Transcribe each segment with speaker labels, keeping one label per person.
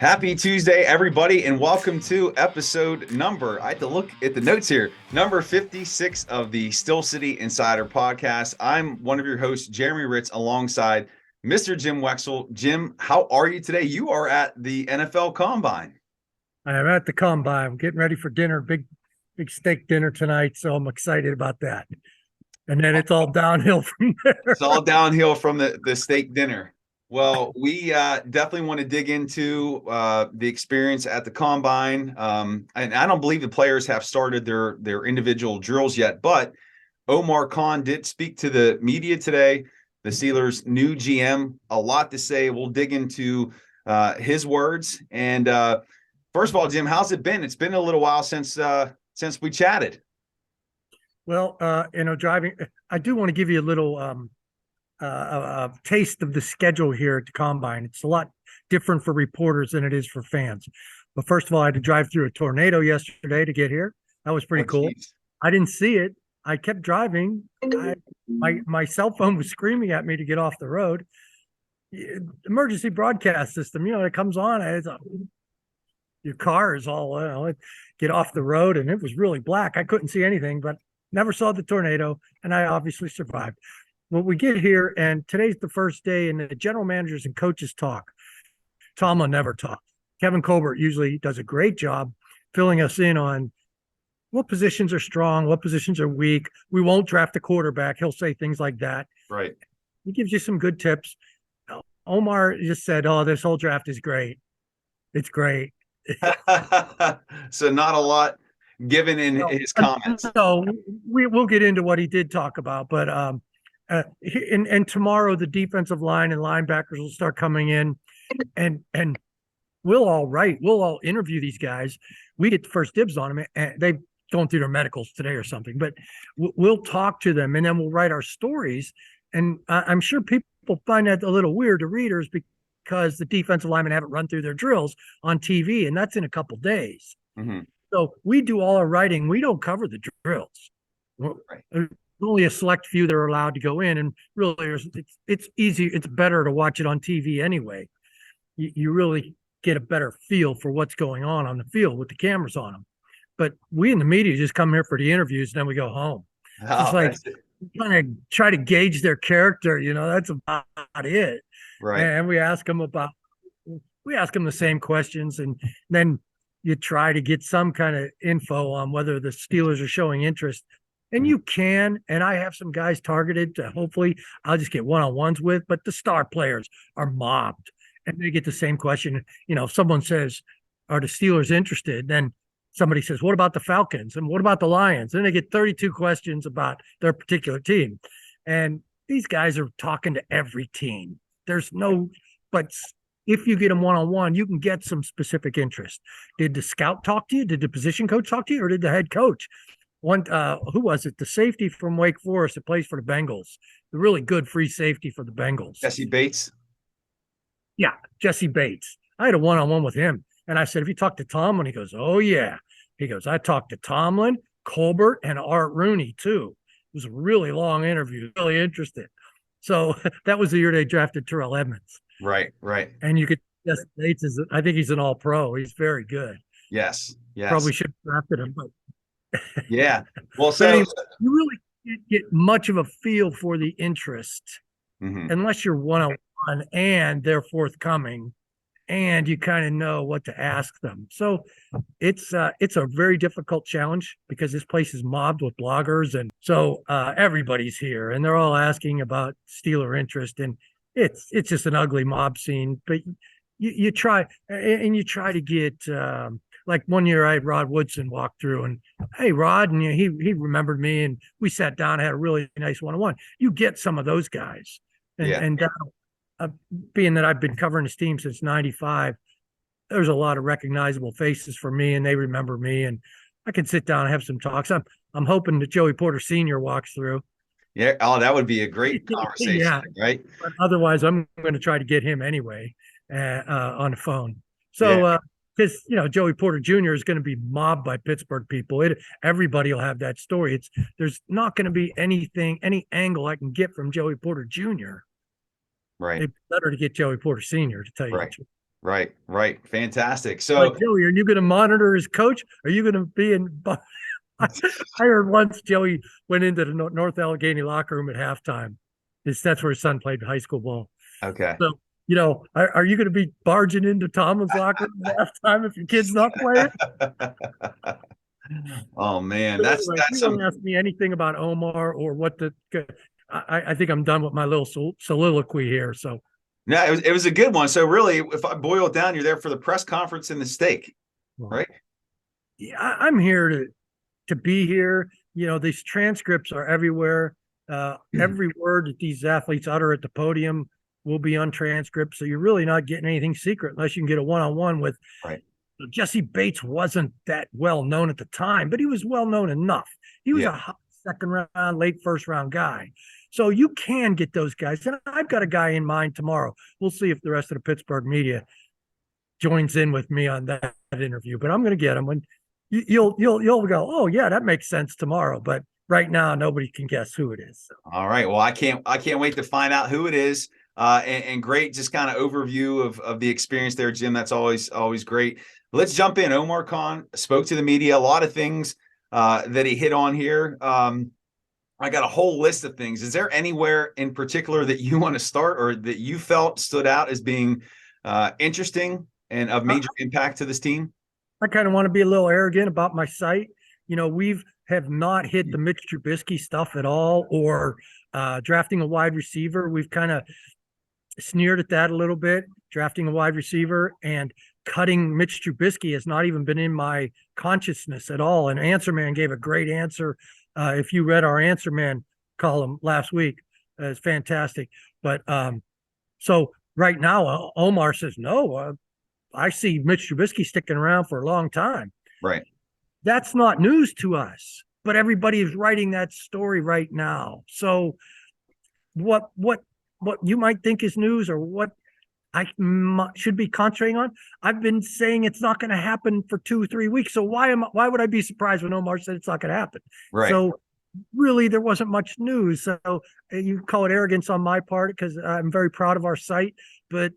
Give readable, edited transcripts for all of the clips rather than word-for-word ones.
Speaker 1: Happy Tuesday, everybody, and welcome to episode number, I have to look at the notes here, number 56 of the Still City Insider podcast. I'm one of your hosts, Jeremy Hritz, alongside Mr. Jim Wexell. Jim, how are you today? You are at the NFL Combine.
Speaker 2: I'm at the Combine. I'm getting ready for dinner, big steak dinner tonight, so I'm excited about that. And then it's all downhill from there.
Speaker 1: It's all downhill from the steak dinner. Well, we definitely want to dig into the experience at the Combine. And I don't believe the players have started their individual drills yet, but Omar Khan did speak to the media today. The Steelers' new GM, a lot to say. We'll dig into his words. And first of all, Jim, how's it been? It's been a little while since we chatted.
Speaker 2: Well, driving, I do want to give you a little a taste of the schedule here at the Combine. It's a lot different for reporters than it is for fans. But first of all, I had to drive through a tornado yesterday to get here. That was pretty cool.
Speaker 1: Geez.
Speaker 2: I didn't see it. I kept driving. My cell phone was screaming at me to get off the road. Emergency broadcast system, it comes on. Your car is all, get off the road. And it was really black. I couldn't see anything, but never saw the tornado. And I obviously survived. Well, we get here, and today's the first day, and the general managers and coaches talk. Tomlin never talks. Kevin Colbert usually does a great job filling us in on what positions are strong, what positions are weak. We won't draft a quarterback. He'll say things like that.
Speaker 1: Right.
Speaker 2: He gives you some good tips. Omar just said, "Oh, this whole draft is great. It's great."
Speaker 1: So not a lot given in his comments.
Speaker 2: So we'll get into what he did talk about, but and tomorrow the defensive line and linebackers will start coming in, and we'll all interview these guys. We get the first dibs on them, and they've gone through their medicals today or something. But we'll talk to them, and then we'll write our stories. And I'm sure people find that a little weird to readers because the defensive linemen haven't run through their drills on TV, and that's in a couple days.
Speaker 1: Mm-hmm.
Speaker 2: So we do all our writing. We don't cover the drills.
Speaker 1: Right.
Speaker 2: Only a select few that are allowed to go in, and really it's easy. It's better to watch it on TV anyway. You really get a better feel for what's going on the field with the cameras on them. But we in the media just come here for the interviews, and then we go home. It's like kind of try to gauge their character. That's about it.
Speaker 1: Right.
Speaker 2: And we ask them the same questions, and then you try to get some kind of info on whether the Steelers are showing interest. And you can, and I have some guys targeted to hopefully I'll just get one-on-ones with, but the star players are mobbed. And they get the same question. If someone says, are the Steelers interested? Then somebody says, what about the Falcons? And what about the Lions? And they get 32 questions about their particular team. And these guys are talking to every team. But if you get them one-on-one, you can get some specific interest. Did the scout talk to you? Did the position coach talk to you? Or did the head coach? One, who was it? The safety from Wake Forest that plays for the Bengals. The really good free safety for the Bengals.
Speaker 1: Jesse Bates?
Speaker 2: Yeah, Jesse Bates. I had a one-on-one with him. And I said, have you talked to Tomlin? He goes, oh, yeah. He goes, I talked to Tomlin, Colbert, and Art Rooney, too. It was a really long interview, really interested. So that was the year they drafted Terrell Edmonds.
Speaker 1: Right.
Speaker 2: And you could, Jesse Bates I think he's an all-pro. He's very good.
Speaker 1: Yes.
Speaker 2: Probably should have drafted him, but
Speaker 1: yeah. Well, so
Speaker 2: anyway, you really can't get much of a feel for the interest unless you're one-on-one and they're forthcoming and you kind of know what to ask them. So it's a very difficult challenge because this place is mobbed with bloggers. And so everybody's here and they're all asking about Steeler interest. And it's just an ugly mob scene, but you try to get, like one year I had Rod Woodson walk through and, hey, Rod, and he remembered me and we sat down and had a really nice one-on-one. You get some of those guys. And being that I've been covering this team since 95, there's a lot of recognizable faces for me and they remember me and I can sit down and have some talks. I'm hoping that Joey Porter Sr. walks through.
Speaker 1: Yeah. Oh, that would be a great conversation, yeah. Right?
Speaker 2: But otherwise, I'm going to try to get him anyway on the phone. So, because Joey Porter Jr. is going to be mobbed by Pittsburgh people. Everybody will have that story. There's not going to be any angle I can get from Joey Porter Jr.
Speaker 1: Right.
Speaker 2: It's better to get Joey Porter Sr. to tell you the truth.
Speaker 1: Right, right. Fantastic.
Speaker 2: Like,
Speaker 1: So
Speaker 2: Joey, are you going to monitor his coach? Are you going to be in? I heard once Joey went into the North Allegheny locker room at halftime. That's where his son played high school ball.
Speaker 1: okay.
Speaker 2: So, are you going to be barging into Tomlin's locker room at halftime if your kid's not playing?
Speaker 1: Oh man,
Speaker 2: But
Speaker 1: that's
Speaker 2: anyway, if
Speaker 1: that's
Speaker 2: you want
Speaker 1: some.
Speaker 2: to ask me anything about Omar or what I think I'm done with my little soliloquy here. So,
Speaker 1: No, it was a good one. So really, if I boil it down, you're there for the press conference and the steak,
Speaker 2: well,
Speaker 1: right?
Speaker 2: yeah, I'm here to be here. These transcripts are everywhere. Every word that these athletes utter at the podium will be on transcript. So you're really not getting anything secret unless you can get a one-on-one with
Speaker 1: Right.
Speaker 2: Jesse Bates. Wasn't that well known at the time, but he was well known enough. He was
Speaker 1: Yeah.
Speaker 2: a second round, late first round guy. So you can get those guys. And I've got a guy in mind tomorrow. We'll see if the rest of the Pittsburgh media joins in with me on that interview, but I'm going to get him when you'll go, oh yeah, that makes sense tomorrow. But right now, nobody can guess who it is. So.
Speaker 1: All right. Well, I can't wait to find out who it is. And great, just kind of overview of the experience there, Jim. That's always great. Let's jump in. Omar Khan spoke to the media. A lot of things that he hit on here. I got a whole list of things. Is there anywhere in particular that you want to start, or that you felt stood out as being interesting and of major impact to this team?
Speaker 2: I kind of want to be a little arrogant about my site. We've have not hit the Mitch Trubisky stuff at all, or drafting a wide receiver. We've kind of sneered at that a little bit. Drafting a wide receiver and cutting Mitch Trubisky has not even been in my consciousness at all. And Answer Man gave a great answer. If you read our Answer Man column last week, it's fantastic. But so right now, Omar says no. I see Mitch Trubisky sticking around for a long time.
Speaker 1: Right.
Speaker 2: That's not news to us, but everybody is writing that story right now. So what you might think is news, or what I should be concentrating on, I've been saying it's not going to happen for 2-3 weeks. So why would I be surprised when Omar said it's not going to happen?
Speaker 1: Right.
Speaker 2: So really, there wasn't much news. So you call it arrogance on my part, because I'm very proud of our site, but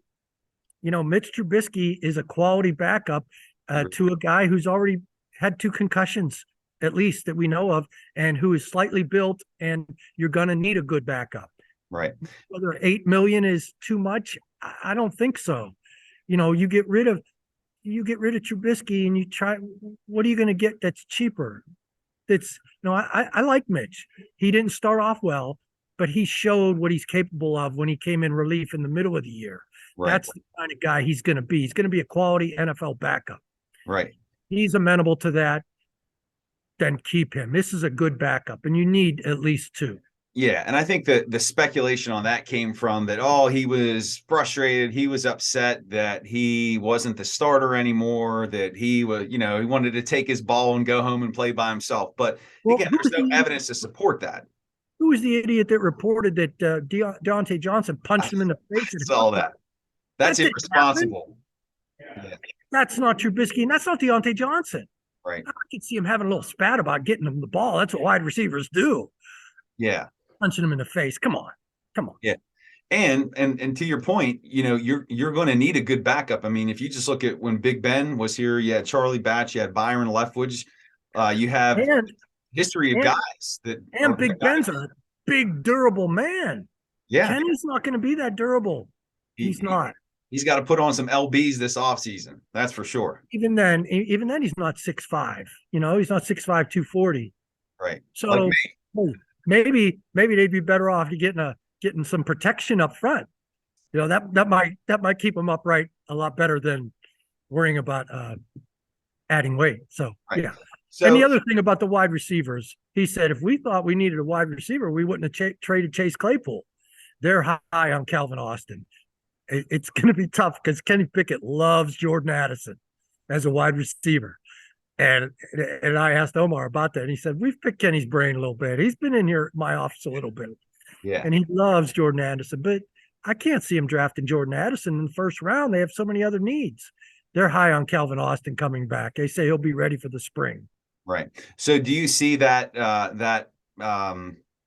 Speaker 2: Mitch Trubisky is a quality backup to a guy who's already had 2 concussions, at least that we know of, and who is slightly built, and you're going to need a good backup.
Speaker 1: Right.
Speaker 2: Whether 8 million is too much, I don't think so. You get rid of Trubisky and you try, what are you going to get that's cheaper? I like Mitch. He didn't start off well, but he showed what he's capable of when he came in relief in the middle of the year.
Speaker 1: Right.
Speaker 2: That's the kind of guy he's going to be. He's going to be a quality NFL backup.
Speaker 1: Right.
Speaker 2: He's amenable to that. Then keep him. This is a good backup, and you need at least 2.
Speaker 1: Yeah, and I think that the speculation on that came from that, he was frustrated, he was upset that he wasn't the starter anymore, that he was, he wanted to take his ball and go home and play by himself. But again, there's no evidence to support that.
Speaker 2: Who was the idiot that reported that Deontay Johnson punched him in the face?
Speaker 1: I saw that. That's irresponsible.
Speaker 2: Yeah. That's not Trubisky, and that's not Deontay Johnson.
Speaker 1: Right.
Speaker 2: I could see him having a little spat about getting him the ball. That's what wide receivers do.
Speaker 1: Yeah.
Speaker 2: Punching him in the face. Come on.
Speaker 1: Yeah. And to your point, you're going to need a good backup. I mean, if you just look at when Big Ben was here, you had Charlie Batch, you had Byron Leftwich, you have history of guys that.
Speaker 2: And Big Ben's a big, durable man.
Speaker 1: Yeah.
Speaker 2: Kenny's not going to be that durable. He's not.
Speaker 1: He's got to put on some LBs this offseason. That's for sure.
Speaker 2: Even then, he's not 6'5". He's not 6'5", 240.
Speaker 1: Right.
Speaker 2: So
Speaker 1: like
Speaker 2: maybe they'd be better off getting some protection up front. That might keep him upright a lot better than worrying about adding weight. So right. Yeah. So, and the other thing about the wide receivers, he said, if we thought we needed a wide receiver, we wouldn't have traded Chase Claypool. They're high on Calvin Austin. It's going to be tough because Kenny Pickett loves Jordan Addison as a wide receiver. And I asked Omar about that, and he said, we've picked Kenny's brain a little bit. He's been in here at my office a little bit.
Speaker 1: Yeah.
Speaker 2: And he loves Jordan Addison, but I can't see him drafting Jordan Addison in the first round. They have so many other needs. They're high on Calvin Austin coming back. They say he'll be ready for the spring.
Speaker 1: Right. So do you see that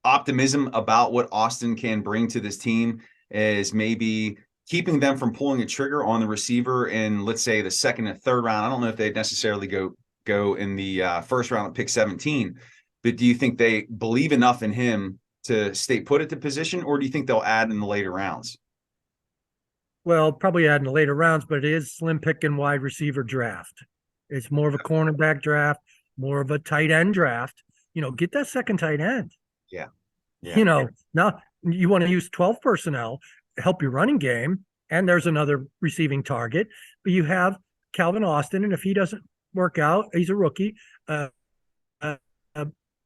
Speaker 1: optimism about what Austin can bring to this team as maybe keeping them from pulling a trigger on the receiver in, let's say, the second and third round. I don't know if they'd necessarily go in the first round at pick 17, but do you think they believe enough in him to stay put at the position, or do you think they'll add in the later rounds?
Speaker 2: Well, probably add in the later rounds, but it is slim picking wide receiver draft. It's more of a cornerback draft, more of a tight end draft. Get that second tight end.
Speaker 1: Yeah.
Speaker 2: Now you want to use 12 personnel, help your running game, and there's another receiving target. But you have Calvin Austin, and if he doesn't work out, he's a rookie.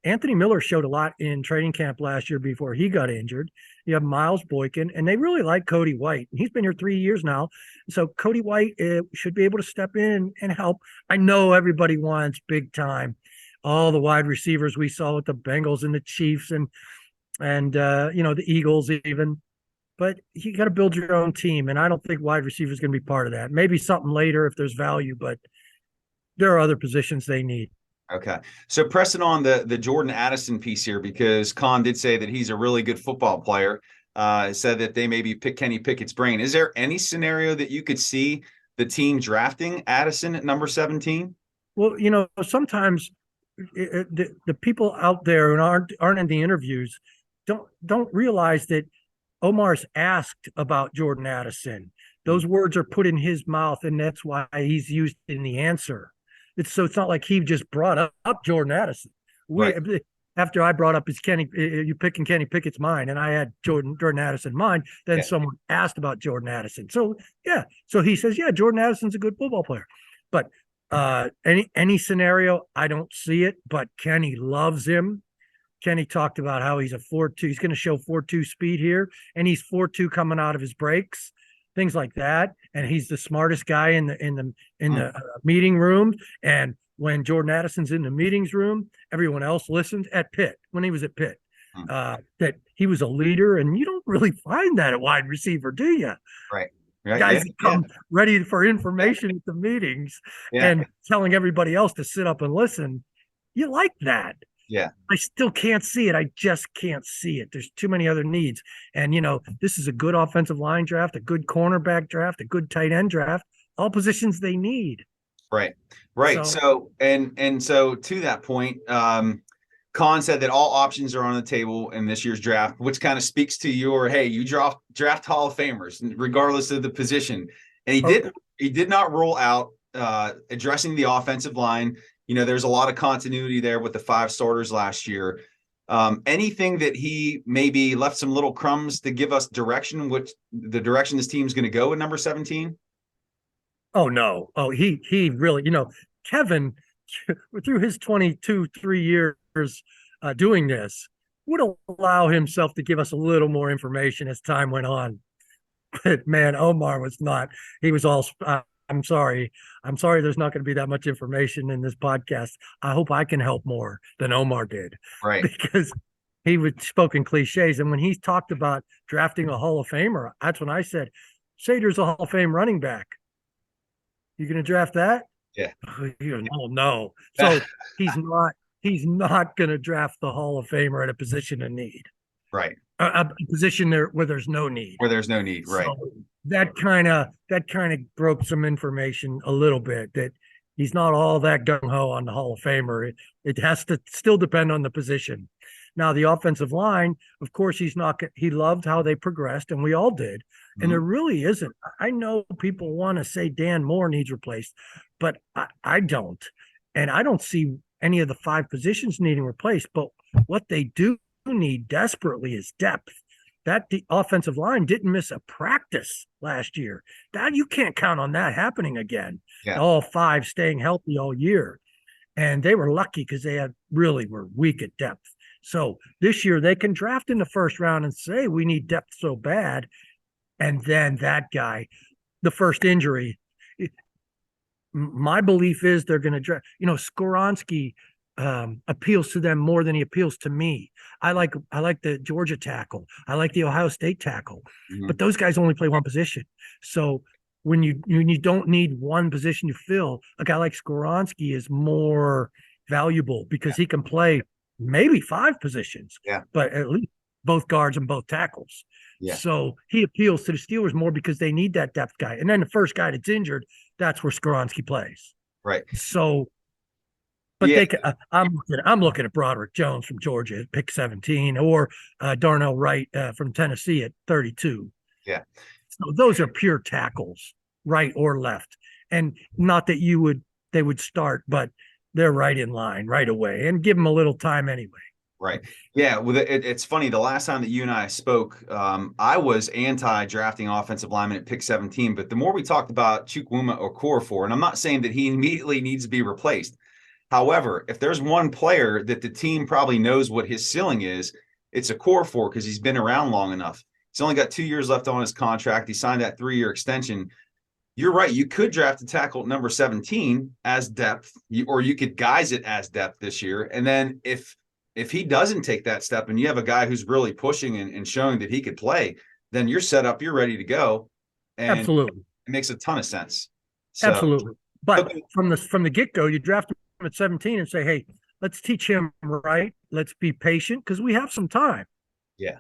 Speaker 2: Anthony Miller showed a lot in training camp last year before he got injured. You have Miles Boykin, and they really like Cody White. He's been here 3 years now. So Cody White should be able to step in and help. I know everybody wants big time. All the wide receivers we saw with the Bengals and the Chiefs and the Eagles even. But you got to build your own team, and I don't think wide receiver is going to be part of that. Maybe something later if there's value, but there are other positions they need.
Speaker 1: Okay. So pressing on the Jordan Addison piece here, because Khan did say that he's a really good football player, said that they maybe pick Kenny Pickett's brain. Is there any scenario that you could see the team drafting Addison at number 17?
Speaker 2: Well, sometimes the people out there who aren't in the interviews don't realize that Omar's asked about Jordan Addison. Those words are put in his mouth, and that's why he's used in the answer. It's not like he just brought up Jordan Addison.
Speaker 1: Right.
Speaker 2: After I brought up you picking Kenny Pickett's mind, and I had Jordan Addison in mind, then someone asked about Jordan Addison. So he says, Jordan Addison's a good football player. But any scenario, I don't see it, but Kenny loves him. Kenny talked about how he's a 4.2. He's going to show 4.2 speed here, and he's 4.2 coming out of his breaks, things like that. And he's the smartest guy in the meeting room. And when Jordan Addison's in the meetings room, everyone else listened at Pitt when he was at Pitt. That he was a leader, and you don't really find that at wide receiver, do you?
Speaker 1: Right.
Speaker 2: Guys come ready for information at the meetings and telling everybody else to sit up and listen. You like that.
Speaker 1: Yeah.
Speaker 2: I still can't see it. I just can't see it. There's too many other needs. And, this is a good offensive line draft, a good cornerback draft, a good tight end draft, all positions they need.
Speaker 1: Right. So to that point, Khan said that all options are on the table in this year's draft, which kind of speaks to you draft Hall of Famers regardless of the position. And he did not rule out addressing the offensive line. There's a lot of continuity there with the 5 starters last year. Anything that he maybe left some little crumbs to give us direction, which the direction this team's going to go at number 17?
Speaker 2: Oh, no. Oh, he really, Kevin, through his 3 years doing this, would allow himself to give us a little more information as time went on. But man, Omar was not. He was all, I'm sorry. There's not going to be that much information in this podcast. I hope I can help more than Omar did.
Speaker 1: Right.
Speaker 2: Because he would spoken cliches. And when he talked about drafting a Hall of Famer, that's when I said, Sader's a Hall of Fame running back. You going to draft that?
Speaker 1: Yeah.
Speaker 2: No. So he's not going to draft the Hall of Famer at a position of need.
Speaker 1: Right.
Speaker 2: A position there where there's no need.
Speaker 1: Where there's no need. Right.
Speaker 2: So that kind of broke some information a little bit, that he's not all that gung-ho on the Hall of Famer. It has to still depend on the position. Now, the offensive line, of course, he loved how they progressed, and we all did. And there really isn't. I know people want to say Dan Moore needs replaced, but I don't. And I don't see any of the 5 positions needing replaced. But what they do need desperately is depth. The offensive line didn't miss a practice last year. That you can't count on that happening again.
Speaker 1: Yeah.
Speaker 2: All 5 staying healthy all year. And they were lucky because they were weak at depth. So this year they can draft in the first round and say, we need depth so bad. And then that guy, the first injury, my belief is they're going to draft, Skoronski appeals to them more than he appeals to me. I like the Georgia tackle. I like the Ohio State tackle, but those guys only play one position. So when you don't need one position to fill, a guy like Skoronski is more valuable because he can play maybe 5 positions, but at least both guards and both tackles.
Speaker 1: Yeah.
Speaker 2: So he appeals to the Steelers more because they need that depth guy. And then the first guy that's injured, that's where Skoronski plays.
Speaker 1: Right.
Speaker 2: So, but
Speaker 1: Yeah.
Speaker 2: I'm looking at Broderick Jones from Georgia at pick 17, or Darnell Wright from Tennessee at 32.
Speaker 1: Yeah.
Speaker 2: So those are pure tackles, right or left, and not that they would start, but they're right in line right away, and give them a little time anyway.
Speaker 1: Right. Yeah. Well, it's funny. The last time that you and I spoke, I was anti-drafting offensive linemen at pick 17. But the more we talked about Chukwuma Okorafor, and I'm not saying that he immediately needs to be replaced. However, if there's one player that the team probably knows what his ceiling is, it's Okorafor, because he's been around long enough. He's only got 2 years left on his contract. He signed that 3-year extension. You're right. You could draft a tackle at number 17 as depth, or you could guise it as depth this year. And then if he doesn't take that step and you have a guy who's really pushing and showing that he could play, then you're set up, you're ready to go. And
Speaker 2: absolutely,
Speaker 1: it makes a ton of sense. So,
Speaker 2: absolutely. But from the get-go, you draft him at 17 and say, hey, let's teach him right. Let's be patient because we have some time.
Speaker 1: Yeah.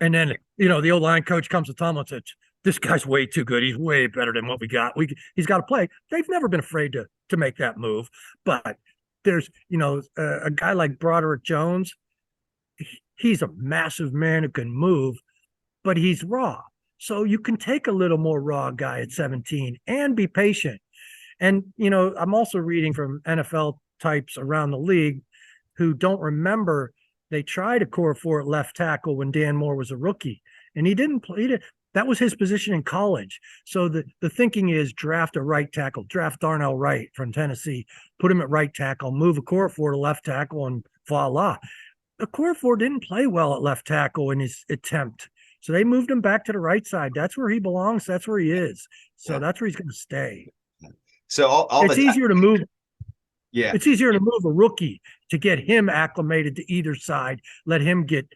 Speaker 2: And then, the O-line coach comes to Tomlin and says, this guy's way too good. He's way better than what we got. He's got to play. They've never been afraid to make that move. But there's, a guy like Broderick Jones. He's a massive man who can move, but he's raw. So you can take a little more raw guy at 17 and be patient. And, I'm also reading from NFL types around the league who don't remember they tried a Okorafor at left tackle when Dan Moore was a rookie, and he didn't play. That was his position in college. So the thinking is draft a right tackle, draft Darnell Wright from Tennessee, put him at right tackle, move Okorafor to left tackle, and voila. Okorafor didn't play well at left tackle in his attempt. So they moved him back to the right side. That's where he belongs. That's where he is. So that's where he's going to stay.
Speaker 1: So
Speaker 2: it's easier to move.
Speaker 1: Yeah.
Speaker 2: It's easier to move a rookie to get him acclimated to either side, let him get.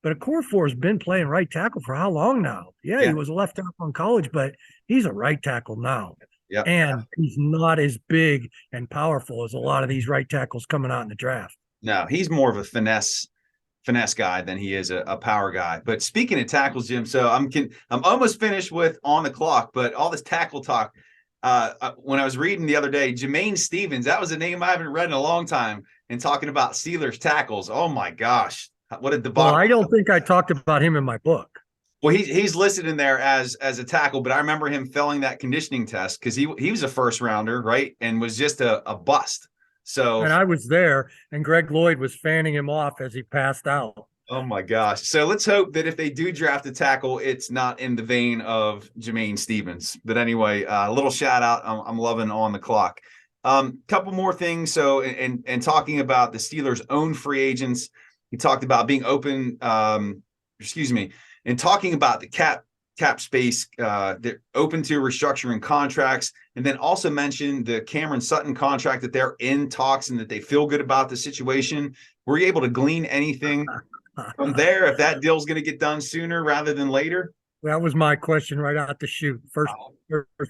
Speaker 2: But Okorafor has been playing right tackle for how long now? Yeah, he was a left tackle in college, but he's a right tackle now.
Speaker 1: Yeah.
Speaker 2: And he's not as big and powerful as a lot of these right tackles coming out in the draft.
Speaker 1: No, he's more of a finesse guy than he is a power guy. But speaking of tackles, Jim, so I'm almost finished with on the clock, but all this tackle talk. When I was reading the other day, Jermaine Stevens, that was a name I haven't read in a long time, and talking about Steelers tackles. Oh my gosh. What a debacle.
Speaker 2: Well, I don't think I talked about him in my book.
Speaker 1: Well, he's listed in there as a tackle, but I remember him failing that conditioning test because he was a first rounder, right? And was just a bust. So,
Speaker 2: and I was there, and Greg Lloyd was fanning him off as he passed out.
Speaker 1: Oh my gosh. So let's hope that if they do draft a tackle, it's not in the vein of Jermaine Stevens. But anyway, a little shout out. I'm loving on the clock. Couple more things. So, and talking about the Steelers' own free agents, he talked about being open, and talking about the cap space, they're open to restructuring contracts, and then also mentioned the Cameron Sutton contract, that they're in talks and that they feel good about the situation. Were you able to glean anything from there, if that deal's going to get done sooner rather than later?
Speaker 2: That was my question right out the chute. First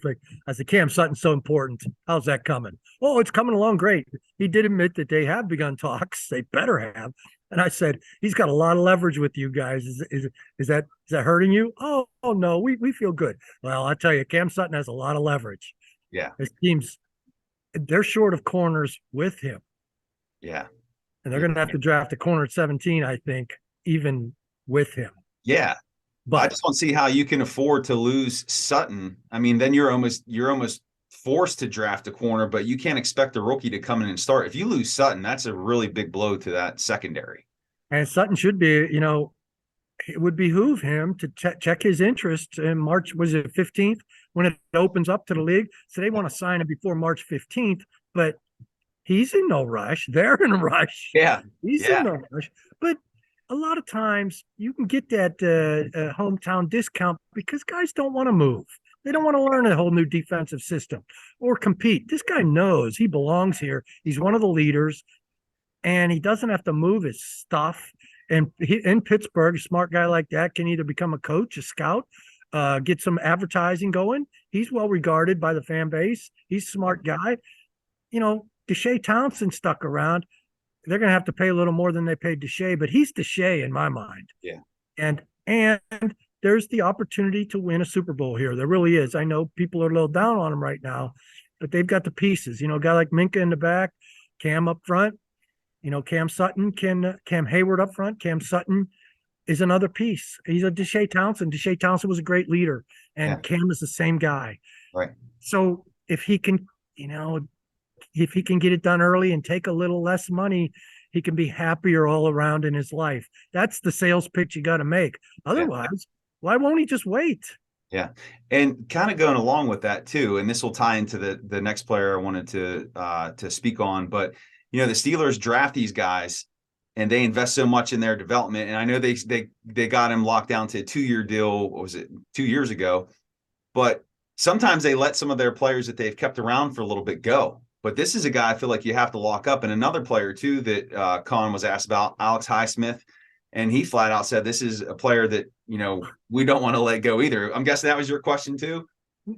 Speaker 2: thing, I said, Cam Sutton's so important. How's that coming? Oh, it's coming along great. He did admit that they have begun talks. They better have. And I said, he's got a lot of leverage with you guys. Is that hurting you? Oh no, we feel good. Well, I tell you, Cam Sutton has a lot of leverage.
Speaker 1: Yeah.
Speaker 2: His teams, they're short of corners with him.
Speaker 1: Yeah.
Speaker 2: And they're going to have to draft a corner at 17, I think, even with him.
Speaker 1: Yeah. But I just don't see how you can afford to lose Sutton. I mean, then you're almost forced to draft a corner, but you can't expect a rookie to come in and start. If you lose Sutton, that's a really big blow to that secondary. And
Speaker 2: Sutton should be, it would behoove him to check his interest in March, was it 15th, when it opens up to the league? So they want to sign him before March 15th, but he's in no rush. They're in a rush.
Speaker 1: Yeah.
Speaker 2: He's in no rush. But a lot of times you can get that hometown discount because guys don't want to move. They don't want to learn a whole new defensive system or compete. This guy knows he belongs here. He's one of the leaders, and he doesn't have to move his stuff. And in Pittsburgh, a smart guy like that can either become a coach, a scout, get some advertising going. He's well regarded by the fan base. He's a smart guy. Deshae Townsend stuck around. they're going to have to pay a little more than they paid Deshae, but he's Deshae in my mind.
Speaker 1: Yeah.
Speaker 2: And there's the opportunity to win a Super Bowl here. There really is. I know people are a little down on him right now, but they've got the pieces. A guy like Minka in the back, Cam up front, Cam Sutton, Cam Hayward up front. Cam Sutton is another piece. He's a Deshae Townsend. Deshae Townsend was a great leader, and Cam is the same guy.
Speaker 1: Right.
Speaker 2: So if he can, if he can get it done early and take a little less money, he can be happier all around in his life. That's the sales pitch you got to make. Otherwise, why won't he just wait?
Speaker 1: Yeah. And kind of going along with that too, and this will tie into the next player I wanted to speak on, but the Steelers draft these guys and they invest so much in their development. And I know they got him locked down to a 2-year deal. What was it, 2 years ago? But sometimes they let some of their players that they've kept around for a little bit go. But this is a guy I feel like you have to lock up. And another player too that Khan was asked about, Alex Highsmith, and he flat out said this is a player that we don't want to let go either. I'm guessing that was your question too.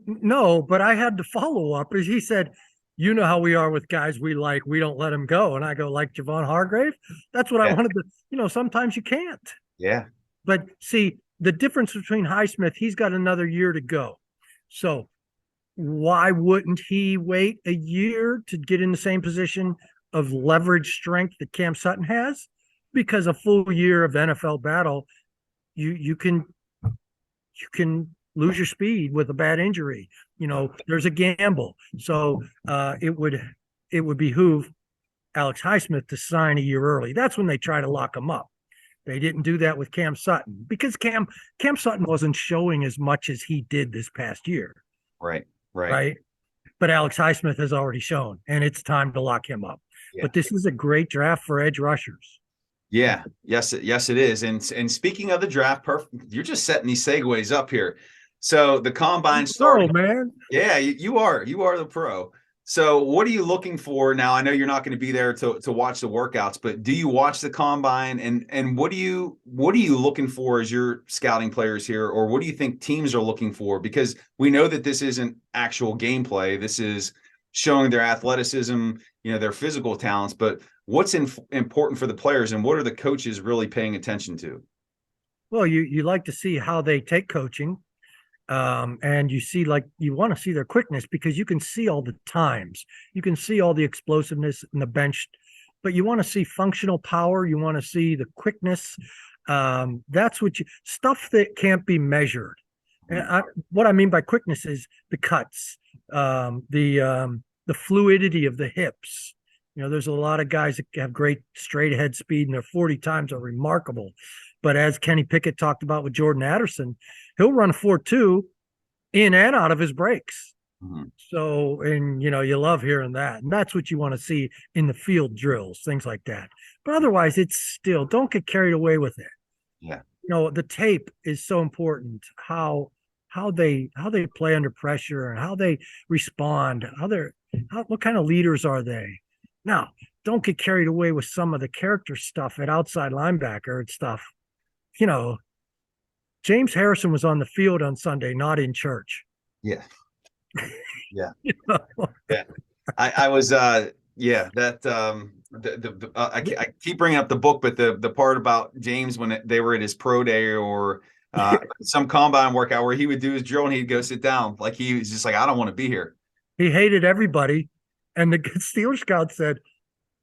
Speaker 2: No, but I had to follow up. As he said, how we are with guys we like, we don't let them go. And I go, like Javon Hargrave. That's what I wanted to. Sometimes you can't.
Speaker 1: Yeah.
Speaker 2: But see, the difference between Highsmith, he's got another year to go. So why wouldn't he wait a year to get in the same position of leverage strength that Cam Sutton has? Because a full year of NFL battle, you can lose your speed with a bad injury. There's a gamble. So it would behoove Alex Highsmith to sign a year early. That's when they try to lock him up. They didn't do that with Cam Sutton because Cam Sutton wasn't showing as much as he did this past year.
Speaker 1: Right.
Speaker 2: But Alex Highsmith has already shown, and it's time to lock him up. Yeah. But this is a great draft for edge rushers.
Speaker 1: Yeah. Yes, it is. And speaking of the draft, you're just setting these segues up here. So the combine started,
Speaker 2: man.
Speaker 1: Yeah, you are the pro. So what are you looking for now? I know you're not going to be there to watch the workouts, but do you watch the combine and what are you looking for as your scouting players here, or what do you think teams are looking for? Because we know that this isn't actual gameplay. This is showing their athleticism, their physical talents, but what's important for the players and what are the coaches really paying attention to?
Speaker 2: Well, you like to see how they take coaching. And you want to see their quickness because you can see all the times, you can see all the explosiveness in the bench, but you want to see functional power. You want to see the quickness. That's stuff that can't be measured. And what I mean by quickness is the cuts, the fluidity of the hips. There's a lot of guys that have great straight ahead speed and their 40 times are remarkable. But as Kenny Pickett talked about with Jordan Addison, he'll run 4.2 in and out of his breaks. Mm-hmm. So, and you love hearing that. And that's what you want to see in the field drills, things like that. But otherwise, it's still, don't get carried away with it.
Speaker 1: Yeah.
Speaker 2: The tape is so important, how they play under pressure and how they respond, what kind of leaders are they? Now, don't get carried away with some of the character stuff at outside linebacker and stuff. James Harrison was on the field on Sunday, not in church.
Speaker 1: Yeah. Yeah. Yeah. I was, I keep bringing up the book, but the part about James when they were at his pro day or some combine workout where he would do his drill and he'd go sit down. Like he was just like, I don't want to be here.
Speaker 2: He hated everybody. And the Steelers scout said,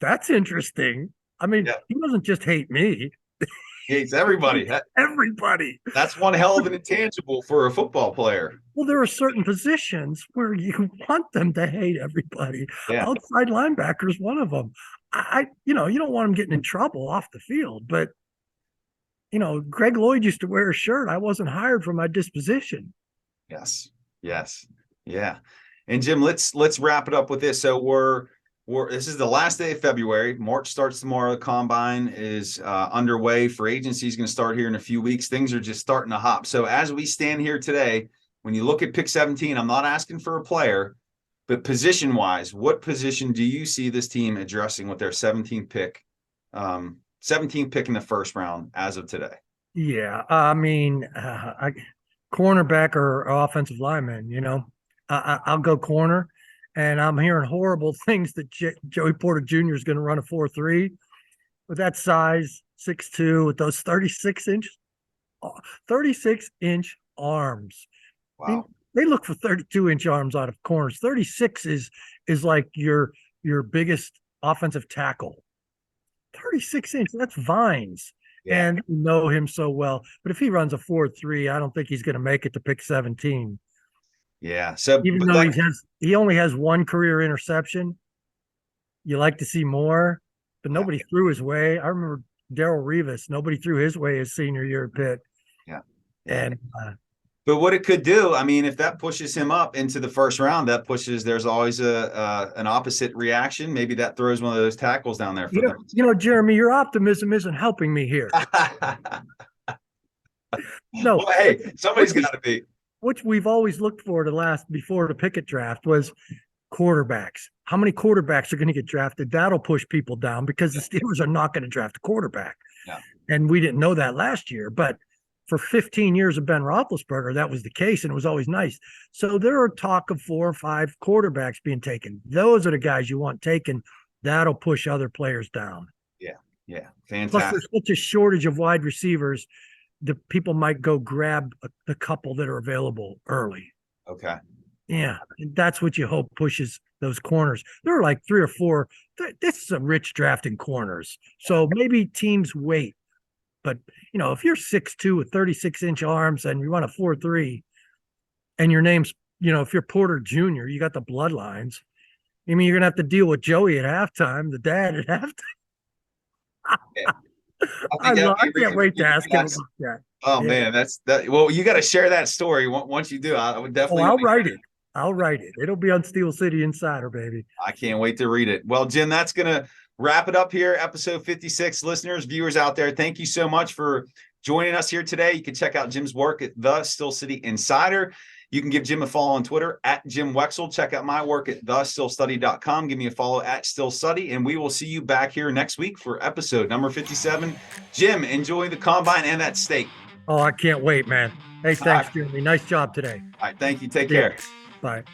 Speaker 2: that's interesting. I mean, He doesn't just hate me.
Speaker 1: He hates everybody.
Speaker 2: Everybody.
Speaker 1: That's one hell of an intangible for a football player.
Speaker 2: Well, there are certain positions where you want them to hate everybody. Yeah. Outside linebacker is one of them. You don't want them getting in trouble off the field, but Greg Lloyd used to wear a shirt. I wasn't hired for my disposition.
Speaker 1: Yes. Yeah. And Jim, let's wrap it up with this. So this is the last day of February. March starts tomorrow. The combine is underway. Free agency is going to start here in a few weeks. Things are just starting to hop. So as we stand here today, when you look at pick 17, I'm not asking for a player, but position-wise, what position do you see this team addressing with their 17th pick? 17th pick in the first round as of today.
Speaker 2: Yeah, I mean, cornerback or offensive lineman. I'll go corner. And I'm hearing horrible things that Joey Porter Jr. is going to run a 4.3. with that size, 6'2", with those 36-inch arms. I mean,
Speaker 1: Wow.
Speaker 2: they look for 32-inch arms out of corners. 36 is like your biggest offensive tackle. 36-inch, that's Vines.
Speaker 1: Yeah.
Speaker 2: And you know him so well. But if he runs a 4.3, I don't think he's going to make it to pick 17.
Speaker 1: Yeah. So,
Speaker 2: Even
Speaker 1: but
Speaker 2: though
Speaker 1: like,
Speaker 2: he only has one career interception. You like to see more, but
Speaker 1: yeah,
Speaker 2: nobody threw his way. I remember Daryl Revis, nobody threw his way his senior year at Pitt.
Speaker 1: yeah, yeah.
Speaker 2: And
Speaker 1: But what it could do, I mean, if that pushes him up into the first round, there's always an opposite reaction. Maybe that throws one of those tackles down there for them.
Speaker 2: Jeremy, your optimism isn't helping me here. No,
Speaker 1: well, hey, somebody's got to be.
Speaker 2: Which we've always looked for before the Pickett draft was quarterbacks. How many quarterbacks are going to get drafted? That'll push people down because the Steelers are not going to draft a quarterback.
Speaker 1: Yeah.
Speaker 2: And we didn't know that last year, but for 15 years of Ben Roethlisberger, that was the case, and it was always nice. So there are talk of 4 or 5 quarterbacks being taken. Those are the guys you want taken. That'll push other players down.
Speaker 1: Yeah, yeah, fantastic.
Speaker 2: Plus, there's such a shortage of wide receivers. The people might go grab the couple that are available early.
Speaker 1: Okay.
Speaker 2: Yeah, and that's what you hope pushes those corners. There are like 3 or 4. This is a rich draft in corners. So maybe teams wait. But, if you're 6'2" with 36-inch arms and you run a 4.3 and your name's, if you're Porter Jr., you got the bloodlines. I mean, you're going to have to deal with Joey at halftime, the dad at halftime.
Speaker 1: Yeah.
Speaker 2: I can't wait to ask him about that.
Speaker 1: Oh, yeah. Man, that's that. Well, you got to share that story once you do. I would definitely.
Speaker 2: I'll write it. I'll write it. It'll be on Steel City Insider, baby.
Speaker 1: I can't wait to read it. Well, Jim, that's going to wrap it up here. Episode 56. Listeners, viewers out there, thank you so much for joining us here today. You can check out Jim's work at the Steel City Insider. You can give Jim a follow on Twitter at Jim Wexell. Check out my work at thestillstudy.com. Give me a follow at Still Study, and we will see you back here next week for episode number 57. Jim, enjoy the combine and that steak.
Speaker 2: Oh, I can't wait, man. Hey, thanks, Jeremy. Nice job today.
Speaker 1: All right. Thank you. Take care.
Speaker 2: Bye.